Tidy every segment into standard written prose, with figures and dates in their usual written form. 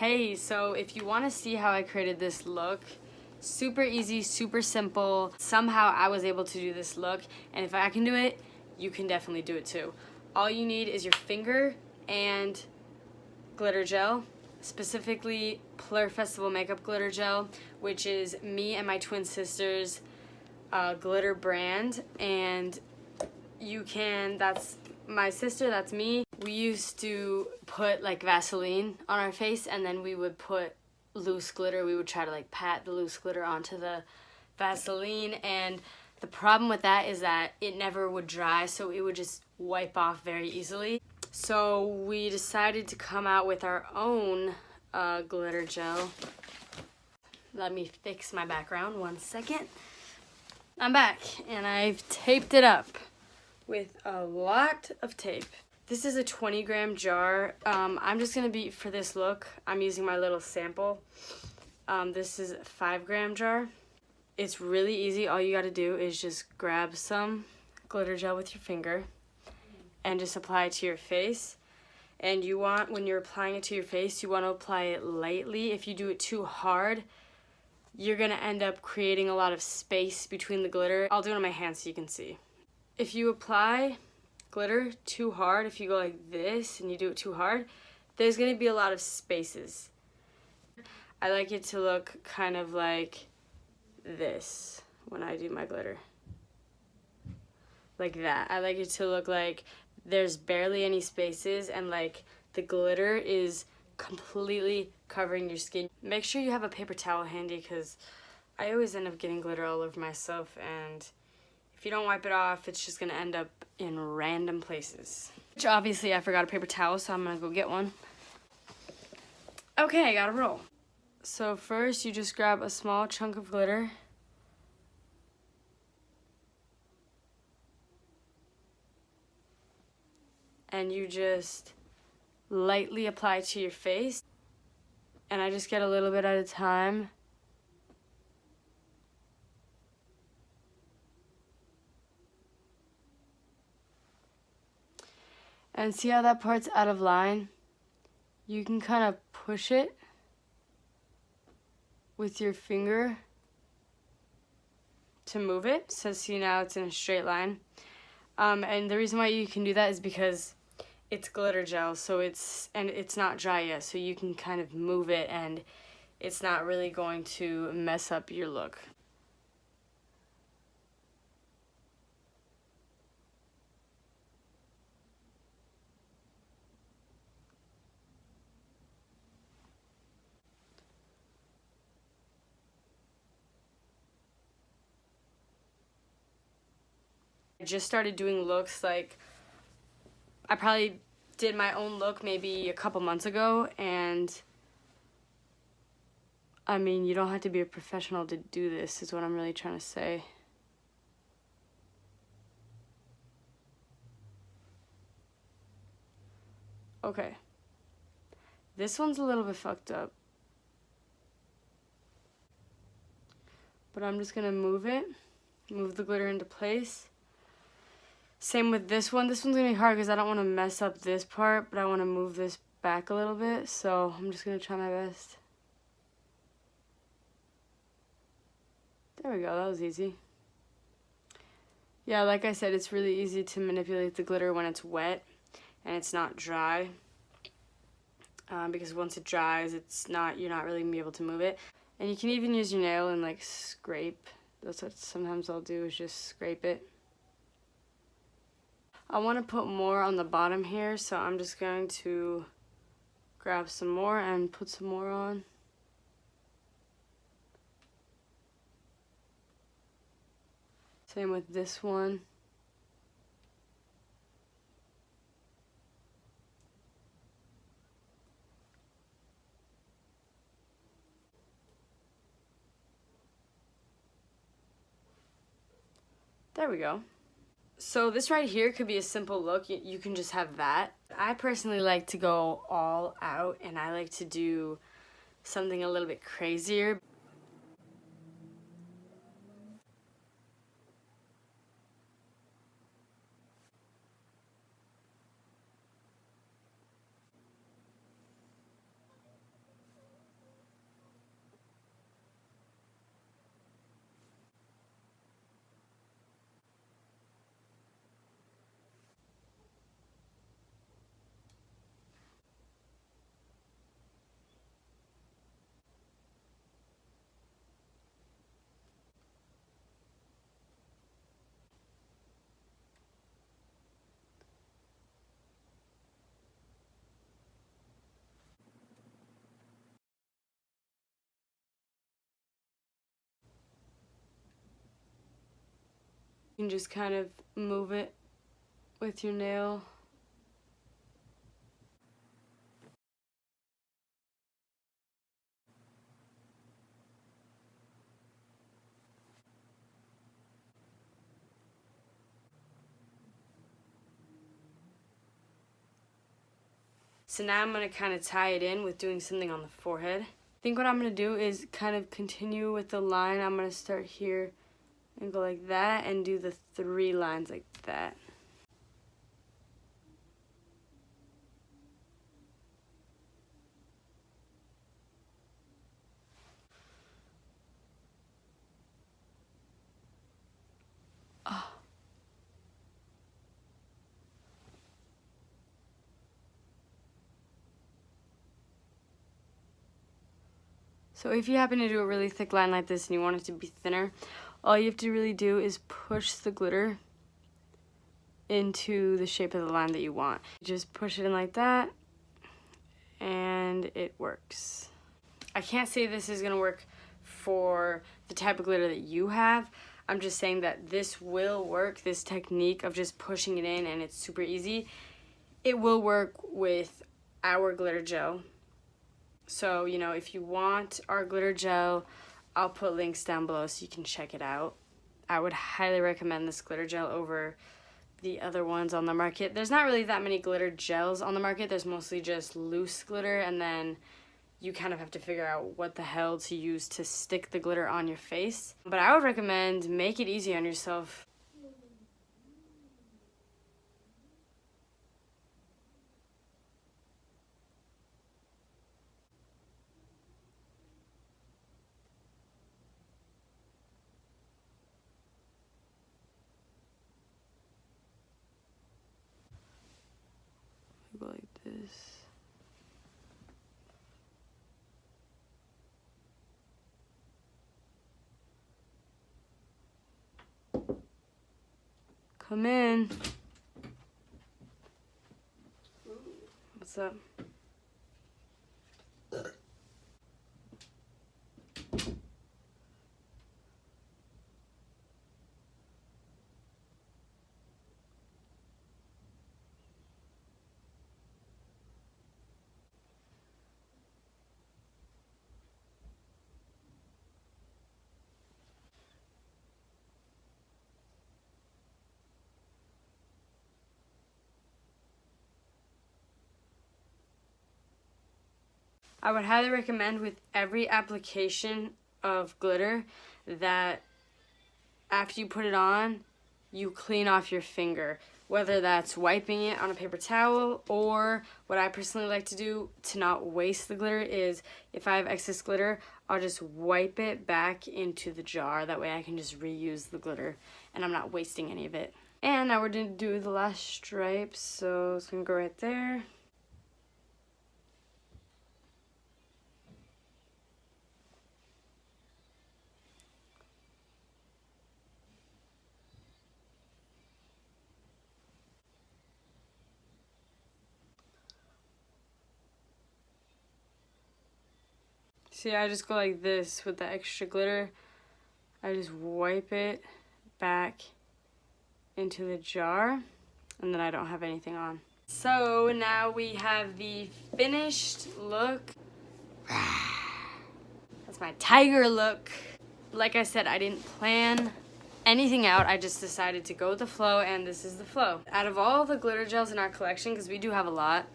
Hey, so if you want to see how I created this look, super easy, super simple. Somehow I was able to do this look, and if I can do it, you can definitely do it too. All you need is your finger and glitter gel, specifically Plur Festival Makeup Glitter Gel, which is me and my twin sister's glitter brand, and you can, that's my sister, that's me. We used to put like Vaseline on our face, and then we would put loose glitter. We would try to like pat the loose glitter onto the Vaseline, and the problem with that is that it never would dry, so it would just wipe off very easily. So we decided to come out with our own glitter gel. Let me fix my background 1 second. I'm back, and I've taped it up with a lot of tape. This is a 20-gram jar. I'm just gonna be, for this look, I'm using my little sample. This is a 5-gram jar. It's really easy. All you gotta do is just grab some glitter gel with your finger and just apply it to your face. And you want, when you're applying it to your face, you want to apply it lightly. If you do it too hard, you're gonna end up creating a lot of space between the glitter. I'll do it on my hands so you can see. If you apply glitter too hard, if you go like this and you do it too hard, there's gonna be a lot of spaces. I like it to look kind of like this when I do my glitter. Like that. I like it to look like there's barely any spaces and like the glitter is completely covering your skin. Make sure you have a paper towel handy, because I always end up getting glitter all over myself, and if you don't wipe it off, it's just gonna end up in random places. Which obviously I forgot a paper towel, so I'm gonna go get one. Okay, I gotta roll. So first you just grab a small chunk of glitter. And you just lightly apply to your face. And I just get a little bit at a time. And see how that part's out of line? You can kind of push it with your finger to move it. So see, now it's in a straight line. And the reason why you can do that is because it's glitter gel, so it's not dry yet, so you can kind of move it and it's not really going to mess up your look. I just started doing looks, like I probably did my own look maybe a couple months ago, and I mean, you don't have to be a professional to do this, is what I'm really trying to say. Okay. This one's a little bit fucked up, but I'm just gonna move the glitter into place. Same with this one. This one's gonna be hard because I don't want to mess up this part, but I want to move this back a little bit, so I'm just gonna try my best. There we go, that was easy. Yeah, like I said, it's really easy to manipulate the glitter when it's wet and it's not dry. Because once it dries, you're not really gonna be able to move it. And you can even use your nail and like scrape. That's what sometimes I'll do, is just scrape it. I want to put more on the bottom here, so I'm just going to grab some more and put some more on. Same with this one. There we go. So this right here could be a simple look. You can just have that. I personally like to go all out, and I like to do something a little bit crazier. You can just kind of move it with your nail. So now I'm going to kind of tie it in with doing something on the forehead. I think what I'm going to do is kind of continue with the line. I'm going to start here and go like that and do the 3 lines like that. Oh. So if you happen to do a really thick line like this and you want it to be thinner, all you have to really do is push the glitter into the shape of the line that you want. Just push it in like that, and it works. I can't say this is gonna work for the type of glitter that you have. I'm just saying that this will work, this technique of just pushing it in and it's super easy. It will work with our glitter gel. So, you know, if you want our glitter gel, I'll put links down below so you can check it out. I would highly recommend this glitter gel over the other ones on the market. There's not really that many glitter gels on the market. There's mostly just loose glitter, and then you kind of have to figure out what the hell to use to stick the glitter on your face. But I would recommend make it easy on yourself. Go like this. Come in. What's up? I would highly recommend with every application of glitter that after you put it on, you clean off your finger. Whether that's wiping it on a paper towel, or what I personally like to do to not waste the glitter is if I have excess glitter, I'll just wipe it back into the jar. That way I can just reuse the glitter and I'm not wasting any of it. And now we're going to do the last stripe, so it's going to go right there. See, I just go like this with the extra glitter. I just wipe it back into the jar, and then I don't have anything on. So now we have the finished look. That's my tiger look. Like I said, I didn't plan anything out. I just decided to go with the flow, and this is the flow. Out of all the glitter gels in our collection, because we do have a lot,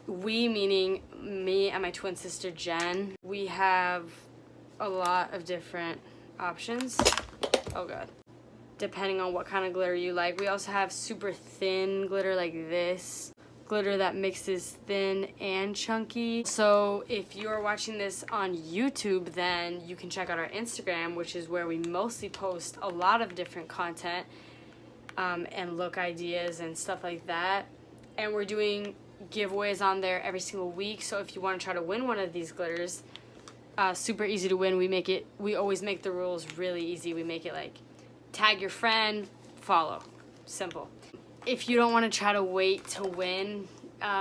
we, meaning me and my twin sister Jen, we have a lot of different options. Oh god. Depending on what kind of glitter you like. We also have super thin glitter like this. Glitter that mixes thin and chunky. So if you're watching this on YouTube, then you can check out our Instagram, which is where we mostly post a lot of different content and look ideas and stuff like that. And we're doing giveaways on there every single week, so if you want to try to win one of these glitters, super easy to win. We always make the rules really easy. We make it like tag your friend, follow, simple. If you don't want to try to wait to win,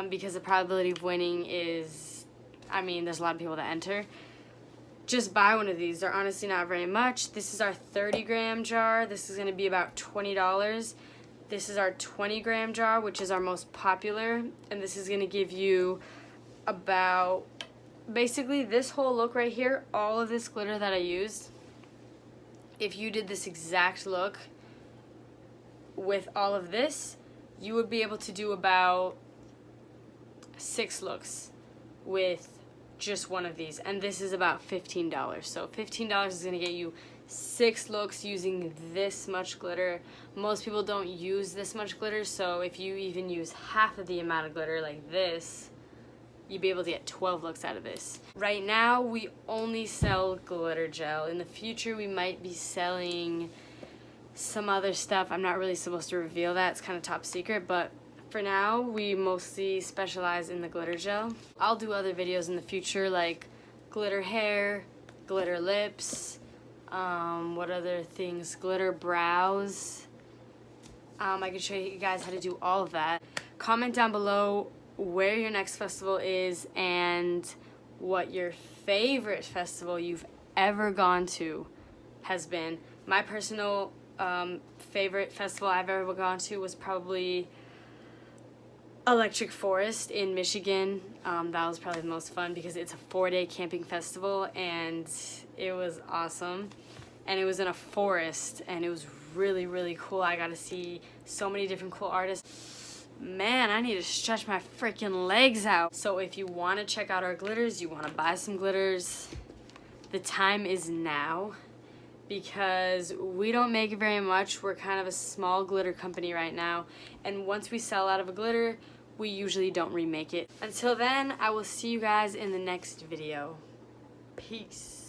because the probability of winning is, I mean, there's a lot of people that enter, just buy one of these. They're honestly not very much. This is our 30-gram jar. This is going to be about $20. This is our 20-gram jar, which is our most popular, and this is going to give you about, basically this whole look right here, all of this glitter that I used. If you did this exact look with all of this, you would be able to do about 6 looks with just one of these, and this is about $15. So $15 is going to get you 6 looks using this much glitter. Most people don't use this much glitter, so if you even use half of the amount of glitter like this, you'd be able to get 12 looks out of this. Right now, we only sell glitter gel. In the future, we might be selling some other stuff. I'm not really supposed to reveal that. It's kind of top secret, but for now, we mostly specialize in the glitter gel. I'll do other videos in the future, like glitter hair, glitter lips, what other things, glitter brows. I can show you guys how to do all of that. Comment down below where your next festival is and what your favorite festival you've ever gone to has been. My personal favorite festival I've ever gone to was probably Electric Forest in Michigan. That was probably the most fun because it's a 4-day camping festival and it was awesome. And it was in a forest and it was really, really cool. I got to see so many different cool artists. Man, I need to stretch my freaking legs out. So if you want to check out our glitters, you want to buy some glitters, the time is now, because we don't make very much. We're kind of a small glitter company right now, and once we sell out of a glitter, we usually don't remake it. Until then, I will see you guys in the next video. Peace.